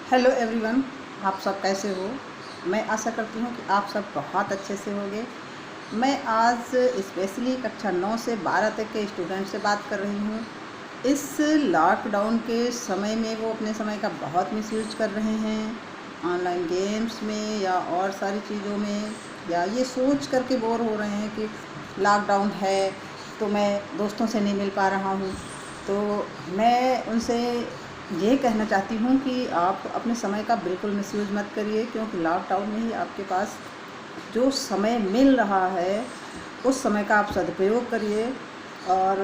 Hello everyone, आप सब कैसे हो। मैं आशा करती हूँ कि आप सब बहुत अच्छे से होंगे। मैं आज स्पेशली कक्षा 9 से 12 तक के स्टूडेंट से बात कर रही हूँ। इस लॉकडाउन के समय में वो अपने समय का बहुत मिसयूज कर रहे हैं, ऑनलाइन गेम्स में या और सारी चीज़ों में, या ये सोच करके बोर हो रहे हैं कि लॉकडाउन है तो मैं दोस्तों से नहीं मिल पा रहा हूँ। तो मैं उनसे ये कहना चाहती हूँ कि आप अपने समय का बिल्कुल मिसयूज मत करिए, क्योंकि लॉकडाउन में ही आपके पास जो समय मिल रहा है उस समय का आप सदुपयोग करिए। और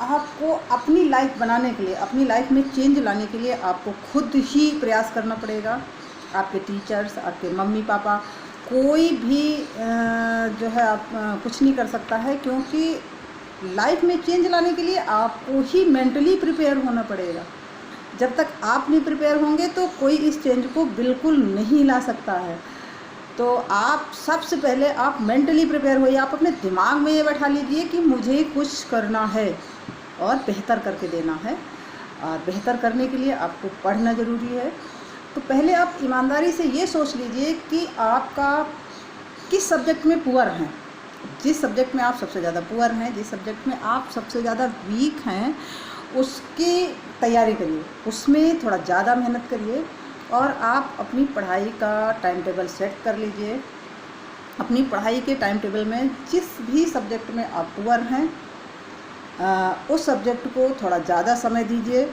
आपको अपनी लाइफ बनाने के लिए, अपनी लाइफ में चेंज लाने के लिए आपको खुद ही प्रयास करना पड़ेगा। आपके टीचर्स, आपके मम्मी पापा, कोई भी जो है आप कुछ नहीं कर सकता है, क्योंकि लाइफ में चेंज लाने के लिए आपको ही मेंटली प्रिपेयर होना पड़ेगा। जब तक आप नहीं प्रिपेयर होंगे तो कोई इस चेंज को बिल्कुल नहीं ला सकता है। तो आप सबसे पहले आप मेंटली प्रिपेयर होइए। आप अपने दिमाग में ये बैठा लीजिए कि मुझे कुछ करना है और बेहतर करके देना है, और बेहतर करने के लिए आपको पढ़ना ज़रूरी है। तो पहले आप ईमानदारी से ये सोच लीजिए कि आपका किस सब्जेक्ट में पुअर हैं। जिस सब्जेक्ट में आप सबसे ज़्यादा पुअर हैं, जिस सब्जेक्ट में आप सबसे ज़्यादा वीक हैं, उसकी तैयारी करिए, उसमें थोड़ा ज़्यादा मेहनत करिए। और आप अपनी पढ़ाई का टाइम टेबल सेट कर लीजिए। अपनी पढ़ाई के टाइम टेबल में जिस भी सब्जेक्ट में आप पुअर हैं उस सब्जेक्ट को थोड़ा ज़्यादा समय दीजिए।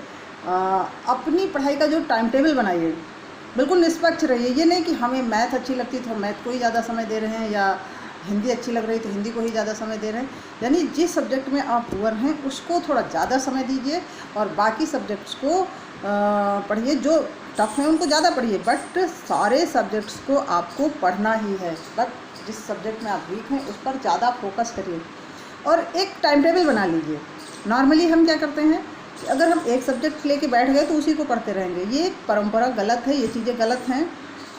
अपनी पढ़ाई का जो टाइम टेबल बनाइए, बिल्कुल निष्पक्ष रहिए। ये नहीं कि हमें मैथ अच्छी लगती तो मैथ को ही ज़्यादा समय दे रहे हैं, या हिंदी अच्छी लग रही तो हिंदी को ही ज़्यादा समय दे रहे हैं। यानी जिस सब्जेक्ट में आप पुअर हैं उसको थोड़ा ज़्यादा समय दीजिए, और बाकी सब्जेक्ट्स को पढ़िए। जो टफ है उनको ज़्यादा पढ़िए, बट सारे सब्जेक्ट्स को आपको पढ़ना ही है। बट जिस सब्जेक्ट में आप वीक हैं उस पर ज़्यादा फोकस करिए, और एक टाइम टेबल बना लीजिए। नॉर्मली हम क्या करते हैं कि अगर हम एक सब्जेक्ट लेके बैठ गए तो उसी को पढ़ते रहेंगे। ये परंपरा गलत है, ये चीज़ें गलत हैं।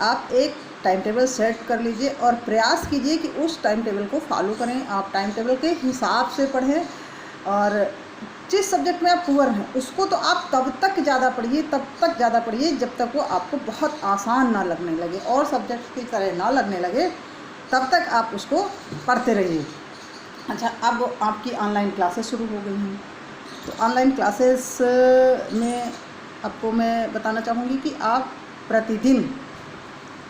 आप एक टाइम टेबल सेट कर लीजिए और प्रयास कीजिए कि उस टाइम टेबल को फॉलो करें। आप टाइम टेबल के हिसाब से पढ़ें, और जिस सब्जेक्ट में आप पुअर हैं उसको तो आप तब तक ज़्यादा पढ़िए, तब तक ज़्यादा पढ़िए जब तक वो आपको बहुत आसान ना लगने लगे और सब्जेक्ट की तरह ना लगने लगे, तब तक आप उसको पढ़ते रहिए। अच्छा, अब आपकी ऑनलाइन क्लासेस शुरू हो गई हैं, तो ऑनलाइन क्लासेस में आपको मैं बताना चाहूँगी कि आप प्रतिदिन,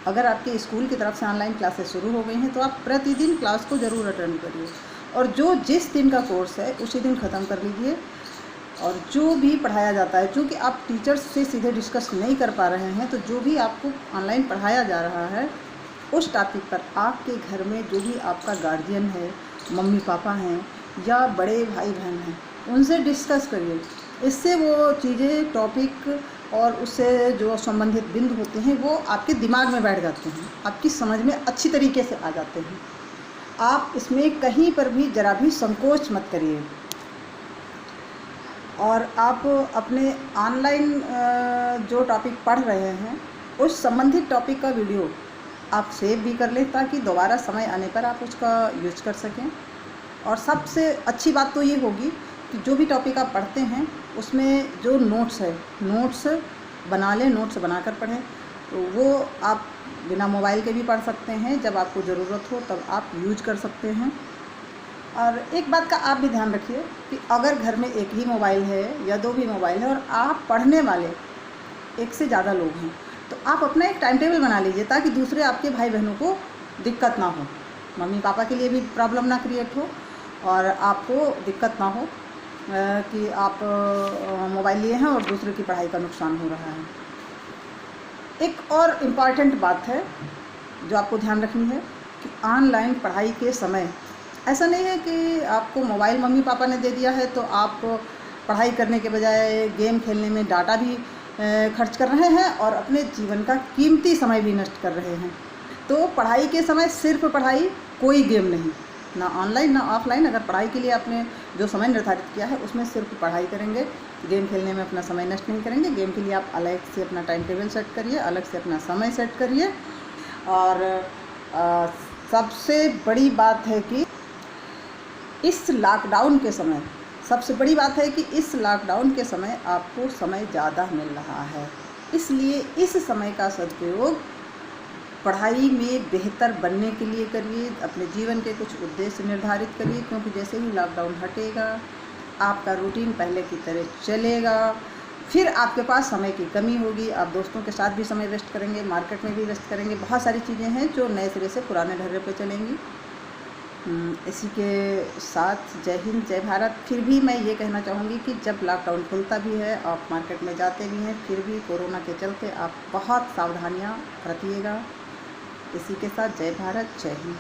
अगर आपके स्कूल की तरफ से ऑनलाइन क्लासेस शुरू हो गई हैं तो आप प्रतिदिन क्लास को ज़रूर अटेंड करिए, और जो जिस दिन का कोर्स है उसी दिन ख़त्म कर लीजिए। और जो भी पढ़ाया जाता है, चूँकि आप टीचर्स से सीधे डिस्कस नहीं कर पा रहे हैं, तो जो भी आपको ऑनलाइन पढ़ाया जा रहा है उस टॉपिक पर आपके घर में जो भी आपका गार्जियन है, मम्मी पापा हैं या बड़े भाई बहन हैं, उनसे डिस्कस करिए। इससे वो चीज़ें, टॉपिक और उससे जो संबंधित बिंदु होते हैं वो आपके दिमाग में बैठ जाते हैं, आपकी समझ में अच्छी तरीके से आ जाते हैं। आप इसमें कहीं पर भी ज़रा भी संकोच मत करिए। और आप अपने ऑनलाइन जो टॉपिक पढ़ रहे हैं उस संबंधित टॉपिक का वीडियो आप सेव भी कर लें, ताकि दोबारा समय आने पर आप उसका यूज कर सकें। और सबसे अच्छी बात तो ये होगी कि जो भी टॉपिक आप पढ़ते हैं उसमें जो नोट्स है, नोट्स बना लें, नोट्स बनाकर पढ़ें। तो वो आप बिना मोबाइल के भी पढ़ सकते हैं, जब आपको ज़रूरत हो तब आप यूज कर सकते हैं। और एक बात का आप भी ध्यान रखिए कि अगर घर में एक ही मोबाइल है या दो भी मोबाइल है और आप पढ़ने वाले एक से ज़्यादा लोग हैं, तो आप अपना एक टाइम टेबल बना लीजिए, ताकि दूसरे आपके भाई बहनों को दिक्कत ना हो, मम्मी पापा के लिए भी प्रॉब्लम ना क्रिएट हो, और आपको दिक्कत ना हो कि आप मोबाइल लिए हैं और दूसरे की पढ़ाई का नुकसान हो रहा है। एक और इम्पॉर्टेंट बात है जो आपको ध्यान रखनी है कि ऑनलाइन पढ़ाई के समय ऐसा नहीं है कि आपको मोबाइल मम्मी पापा ने दे दिया है तो आप पढ़ाई करने के बजाय गेम खेलने में डाटा भी खर्च कर रहे हैं और अपने जीवन का कीमती समय भी नष्ट कर रहे हैं। तो पढ़ाई के समय सिर्फ पढ़ाई, कोई गेम नहीं, ना ऑनलाइन ना ऑफलाइन। अगर पढ़ाई के लिए आपने जो समय निर्धारित किया है उसमें सिर्फ पढ़ाई करेंगे, गेम खेलने में अपना समय नष्ट नहीं करेंगे। गेम के लिए आप अलग से अपना टाइम टेबल सेट करिए, अलग से अपना समय सेट करिए। और सबसे बड़ी बात है कि इस लॉकडाउन के समय, सबसे बड़ी बात है कि इस लॉकडाउन के समय आपको समय ज़्यादा मिल रहा है। इसलिए इस समय का सदुपयोग पढ़ाई में बेहतर बनने के लिए करिए। अपने जीवन के कुछ उद्देश्य निर्धारित करिए, क्योंकि जैसे ही लॉकडाउन हटेगा आपका रूटीन पहले की तरह चलेगा। फिर आपके पास समय की कमी होगी, आप दोस्तों के साथ भी समय वेस्ट करेंगे, मार्केट में भी वेस्ट करेंगे, बहुत सारी चीज़ें हैं जो नए सिरे से पुराने ढर्रे पे चलेंगी। इसी के साथ जय हिंद जय भारत। फिर भी मैं ये कहना चाहूँगी कि जब लॉकडाउन खुलता भी है, आप मार्केट में जाते भी हैं, फिर भी कोरोना के चलते आप बहुत सावधानियाँ बरतिएगा। इसी के साथ जय भारत जय हिंद।